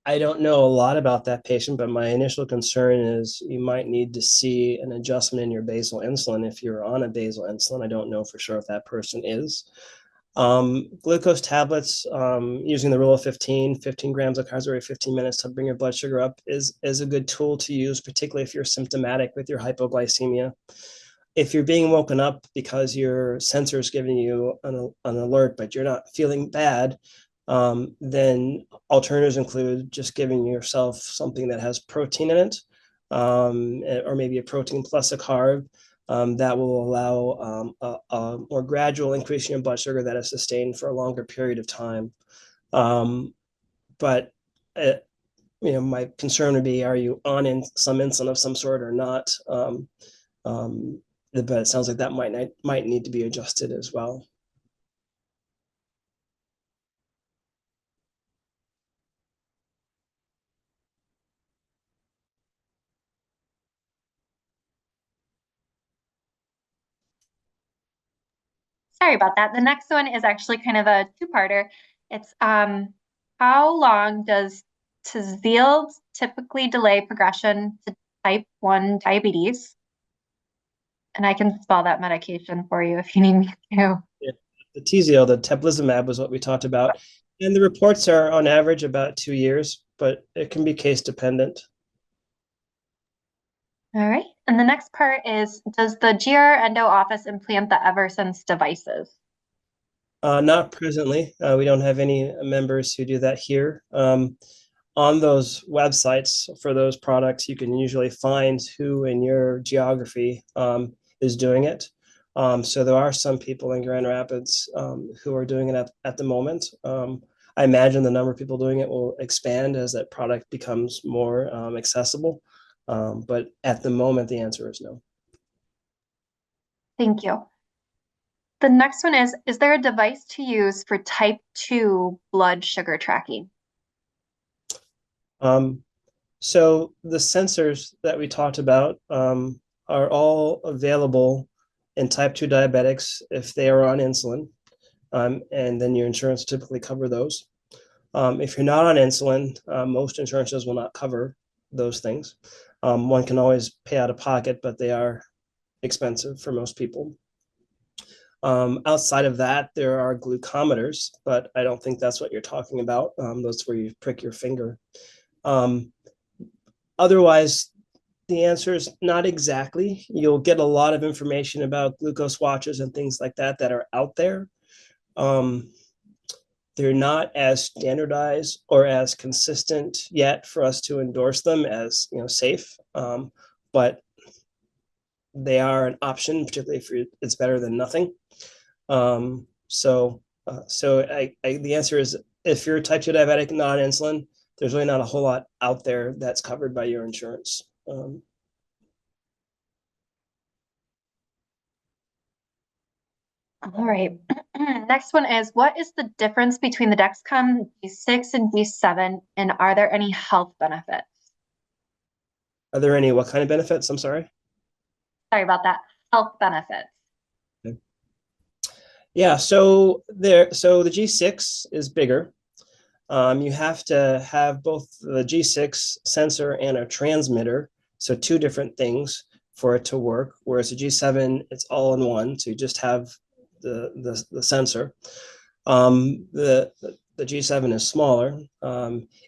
I don't know a lot about that patient, but my initial concern is you might need to see an adjustment in your basal insulin if you're on a basal insulin. I don't know for sure if that person is. Glucose tablets, using the rule of 15 grams of carbs every 15 minutes to bring your blood sugar up is a good tool to use, particularly if you're symptomatic with your hypoglycemia. If you're being woken up because your sensor is giving you an alert, but you're not feeling bad, then alternatives include just giving yourself something that has protein in it, or maybe a protein plus a carb. That will allow a more gradual increase in your blood sugar that is sustained for a longer period of time. But my concern would be, are you on some insulin of some sort or not? But it sounds like that might need to be adjusted as well. Sorry about that. The next one is actually kind of a two-parter. It's how long does Tzield typically delay progression to type 1 diabetes? And I can spell that medication for you if you need me to. Yeah. The Tzield, the teplizumab, was what we talked about. And the reports are on average about 2 years, but it can be case dependent. All right. And the next part is, does the GR Endo office implant the Eversense devices? Not presently. We don't have any members who do that here. On those websites for those products, you can usually find who in your geography is doing it. So there are some people in Grand Rapids who are doing it at the moment. I imagine the number of people doing it will expand as that product becomes more accessible. But at the moment, the answer is no. Thank you. The next one is there a device to use for type 2 blood sugar tracking? So the sensors that we talked about are all available in type 2 diabetics if they are on insulin, and then your insurance typically cover those. If you're not on insulin, most insurances will not cover those things. One can always pay out of pocket, but they are expensive for most people. Outside of that, there are glucometers, but I don't think that's what you're talking about. That's where you prick your finger. Otherwise, the answer is not exactly. You'll get a lot of information about glucose watches and things like that that are out there. They're not as standardized or as consistent yet for us to endorse them as safe, but they are an option, particularly if it's better than nothing. So the answer is, if you're type 2 diabetic, not on insulin, there's really not a whole lot out there that's covered by your insurance. All right. Next one is, what is the difference between the Dexcom G6 and G7, and are there any health benefits? Are there any what kind of benefits? I'm sorry. Sorry about that. Health benefits. Okay. Yeah, so the G6 is bigger. You have to have both the G6 sensor and a transmitter, so two different things for it to work. Whereas the G7, it's all in one, so you just have the sensor. The G7 is smaller.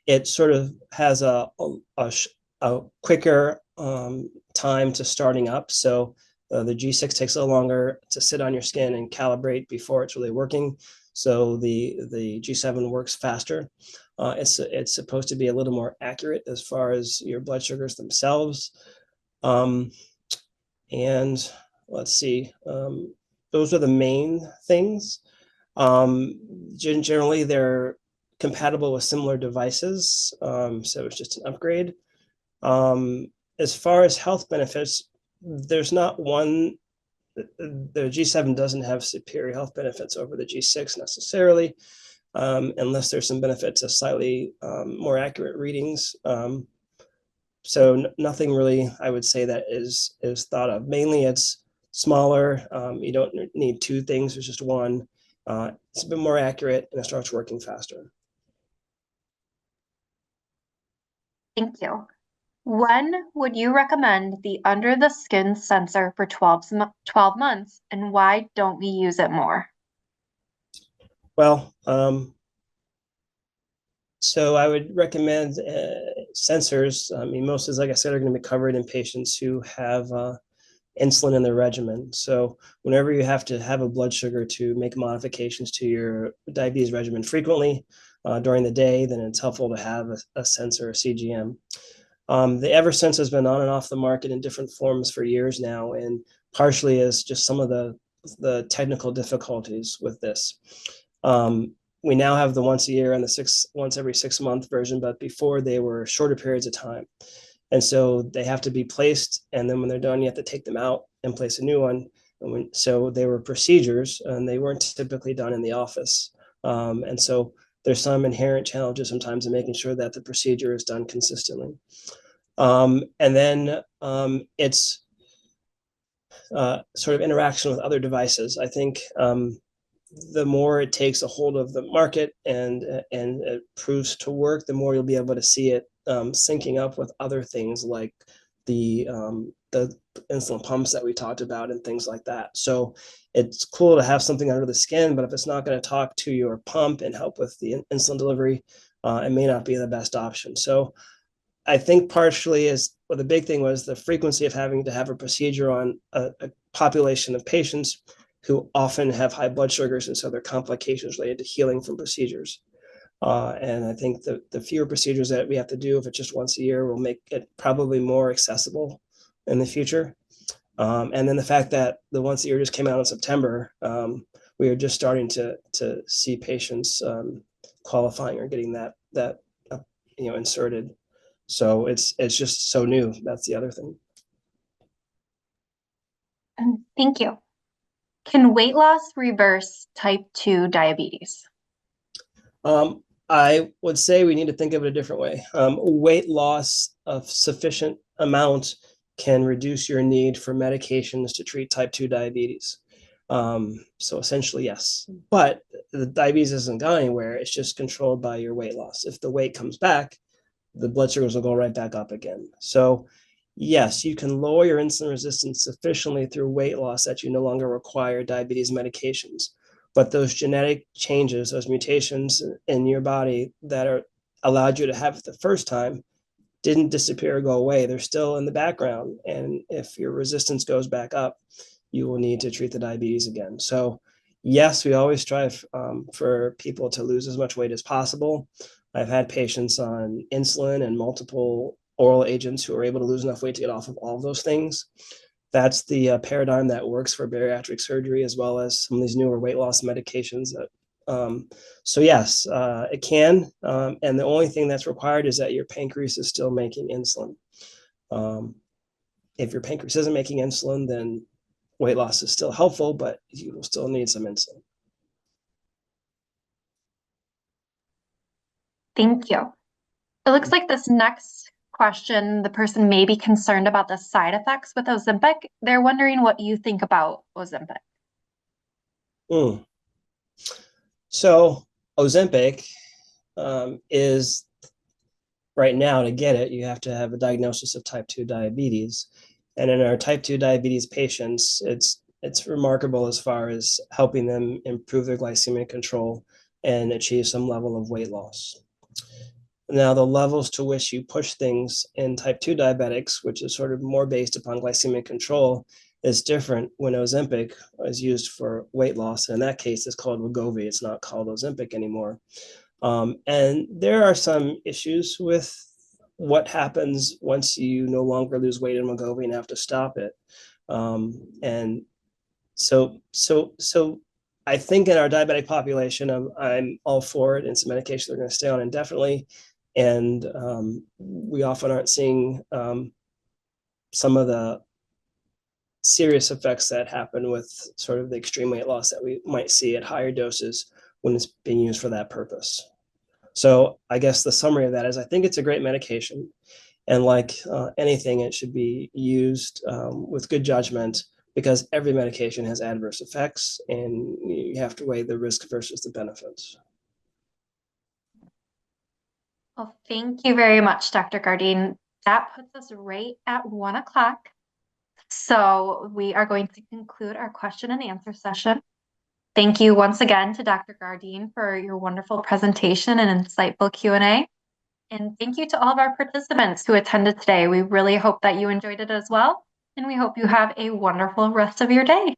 It sort of has a quicker time to starting up. So the G6 takes a little longer to sit on your skin and calibrate before it's really working. So the G7 works faster. It's supposed to be a little more accurate as far as your blood sugars themselves. And let's see, those are the main things. Generally, they're compatible with similar devices. So it's just an upgrade. As far as health benefits, there's not one. The G7 doesn't have superior health benefits over the G6 necessarily, unless there's some benefit to slightly more accurate readings. So nothing really, I would say, that is thought of. Mainly, it's smaller. You don't need two things; there's just one. It's a bit more accurate, and it starts working faster. Thank you. When would you recommend the under the skin sensor for 12 months, and why don't we use it more? Well, so I would recommend sensors. I mean, most, like I said, are going to be covered in patients who have insulin in their regimen. So whenever you have to have a blood sugar to make modifications to your diabetes regimen frequently during the day, then it's helpful to have a sensor, a CGM. The Eversense has been on and off the market in different forms for years now, and partially is just some of the technical difficulties with this. We now have the once a year and the once every 6 month version, but before they were shorter periods of time. And so they have to be placed, and then when they're done, you have to take them out and place a new one. So they were procedures, and they weren't typically done in the office. And so there's some inherent challenges sometimes in making sure that the procedure is done consistently. And then it's sort of interaction with other devices. I think the more it takes a hold of the market and it proves to work, the more you'll be able to see it syncing up with other things like the insulin pumps that we talked about and things like that. So it's cool to have something under the skin, but if it's not going to talk to your pump and help with the insulin delivery, it may not be the best option. So I think partially well, the big thing was the frequency of having to have a procedure on a population of patients who often have high blood sugars, and so there are complications related to healing from procedures. And I think the fewer procedures that we have to do, if it's just once a year, will make it probably more accessible in the future. And then the fact that the once a year just came out in September, we are just starting to see patients qualifying or getting that inserted. So it's just so new. That's the other thing. Thank you. Can weight loss reverse type 2 diabetes? I would say we need to think of it a different way. Weight loss of sufficient amount can reduce your need for medications to treat type 2 diabetes. So essentially, yes. But the diabetes hasn't gone anywhere. It's just controlled by your weight loss. If the weight comes back, the blood sugars will go right back up again. So yes, you can lower your insulin resistance sufficiently through weight loss that you no longer require diabetes medications. But those genetic changes, those mutations in your body that are allowed you to have it the first time, didn't disappear or go away. They're still in the background. And if your resistance goes back up, you will need to treat the diabetes again. So yes, we always strive for people to lose as much weight as possible. I've had patients on insulin and multiple oral agents who are able to lose enough weight to get off of all of those things. That's the paradigm that works for bariatric surgery, as well as some of these newer weight loss medications. So yes, it can. And the only thing that's required is that your pancreas is still making insulin. If your pancreas isn't making insulin, then weight loss is still helpful, but you will still need some insulin. Thank you. It looks like this next question, the person may be concerned about the side effects with Ozempic. They're wondering what you think about Ozempic. So Ozempic is, right now, to get it, you have to have a diagnosis of type 2 diabetes. And in our type 2 diabetes patients, it's remarkable as far as helping them improve their glycemic control and achieve some level of weight loss. Now, the levels to which you push things in type 2 diabetics, which is sort of more based upon glycemic control, is different when Ozempic is used for weight loss. And in that case, it's called Wegovy. It's not called Ozempic anymore. And there are some issues with what happens once you no longer lose weight in Wegovy and have to stop it. And so I think in our diabetic population, I'm all for it. It's a medication they're going to stay on indefinitely. And we often aren't seeing some of the serious effects that happen with sort of the extreme weight loss that we might see at higher doses when it's being used for that purpose. So I guess the summary of that is I think it's a great medication. And like anything, it should be used with good judgment because every medication has adverse effects and you have to weigh the risk versus the benefits. Well, thank you very much, Dr. Gardine. That puts us right at 1 o'clock. So we are going to conclude our question and answer session. Thank you once again to Dr. Gardine for your wonderful presentation and insightful Q&A. And thank you to all of our participants who attended today. We really hope that you enjoyed it as well. And we hope you have a wonderful rest of your day.